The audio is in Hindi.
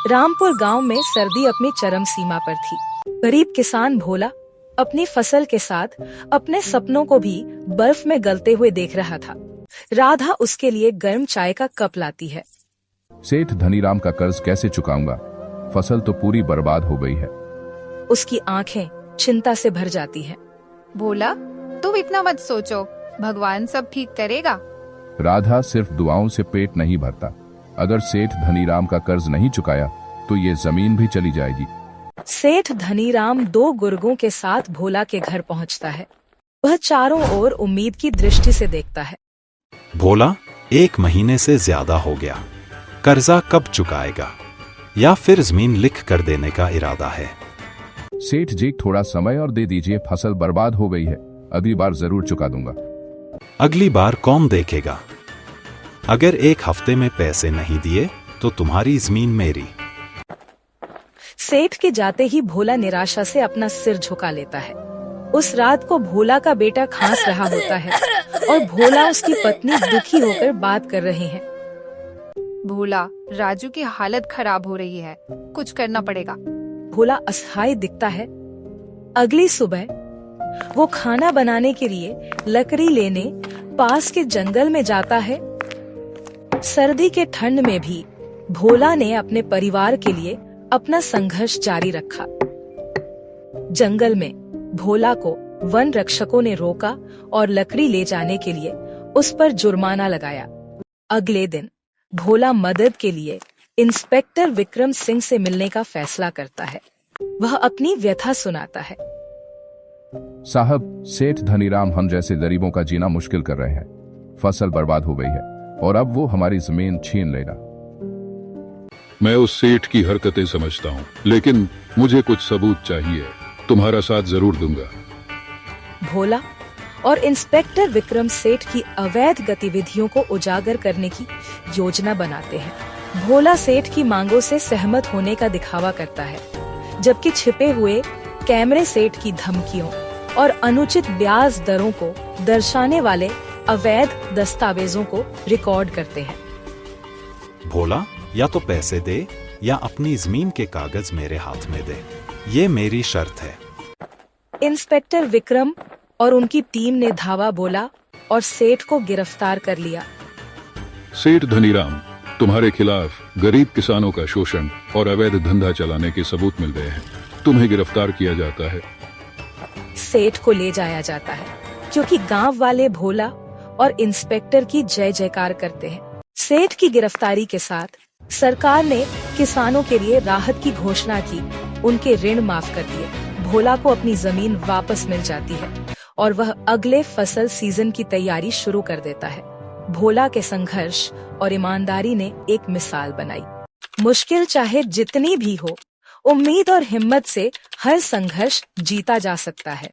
रामपुर गांव में सर्दी अपनी चरम सीमा पर थी। गरीब किसान भोला अपनी फसल के साथ अपने सपनों को भी बर्फ में गलते हुए देख रहा था। राधा उसके लिए गर्म चाय का कप लाती है। सेठ धनीराम का कर्ज कैसे चुकाऊंगा? फसल तो पूरी बर्बाद हो गई है। उसकी आंखें चिंता से भर जाती हैं। भोला, तुम इतना मत सोचो, भगवान सब ठीक करेगा। राधा, सिर्फ दुआओं से पेट नहीं भरता। अगर सेठ धनीराम का कर्ज नहीं चुकाया तो ये जमीन भी चली जाएगी। सेठ धनीराम 2 गुर्गों के साथ भोला के घर पहुंचता है। वह चारों ओर उम्मीद की दृष्टि से देखता है। भोला, 1 महीने से ज्यादा हो गया। कर्जा कब चुकाएगा या फिर जमीन लिख कर देने का इरादा है? सेठ जी, थोड़ा समय और दे दीजिए, फसल बर्बाद हो गई है। अगली बार जरूर चुका दूंगा। अगली बार कौन देखेगा? अगर 1 हफ्ते में पैसे नहीं दिए तो तुम्हारी जमीन मेरी। सेठ के जाते ही भोला निराशा से अपना सिर झुका लेता है। उस रात को भोला का बेटा खांस रहा होता है और भोला उसकी पत्नी दुखी होकर बात कर रहे हैं। भोला, राजू की हालत खराब हो रही है, कुछ करना पड़ेगा। भोला असहाय दिखता है। अगली सुबह वो खाना बनाने के लिए लकड़ी लेने पास के जंगल में जाता है। सर्दी के ठंड में भी भोला ने अपने परिवार के लिए अपना संघर्ष जारी रखा। जंगल में भोला को वन रक्षकों ने रोका और लकड़ी ले जाने के लिए उस पर जुर्माना लगाया। अगले दिन भोला मदद के लिए इंस्पेक्टर विक्रम सिंह से मिलने का फैसला करता है। वह अपनी व्यथा सुनाता है। साहब, सेठ धनीराम हम जैसे गरीबों का जीना मुश्किल कर रहे हैं। फसल बर्बाद हो गई है और अब वो हमारी जमीन छीन लेगा। मैं उस सेठ की हरकतें समझता हूँ, लेकिन मुझे कुछ सबूत चाहिए। तुम्हारा साथ जरूर दूंगा। भोला और इंस्पेक्टर विक्रम सेठ की अवैध गतिविधियों को उजागर करने की योजना बनाते हैं। भोला सेठ की मांगों से सहमत होने का दिखावा करता है, जबकि छिपे हुए कैमरे सेठ की धमकियों और अनुचित ब्याज दरों को दर्शाने वाले अवैध दस्तावेजों को रिकॉर्ड करते हैं। भोला, या तो पैसे दे या अपनी जमीन के कागज मेरे हाथ में दे, ये मेरी शर्त है। इंस्पेक्टर विक्रम और उनकी टीम ने धावा बोला और सेठ को गिरफ्तार कर लिया। सेठ धनीराम, तुम्हारे खिलाफ गरीब किसानों का शोषण और अवैध धंधा चलाने के सबूत मिल गए हैं। तुम्हें गिरफ्तार किया जाता है। सेठ को ले जाया जाता है क्योंकि गांव वाले भोला और इंस्पेक्टर की जय जयकार करते हैं। सेठ की गिरफ्तारी के साथ सरकार ने किसानों के लिए राहत की घोषणा की। उनके ऋण माफ कर दिए। भोला को अपनी जमीन वापस मिल जाती है और वह अगले फसल सीजन की तैयारी शुरू कर देता है। भोला के संघर्ष और ईमानदारी ने एक मिसाल बनाई। मुश्किल चाहे जितनी भी हो, उम्मीद और हिम्मत से हर संघर्ष जीता जा सकता है।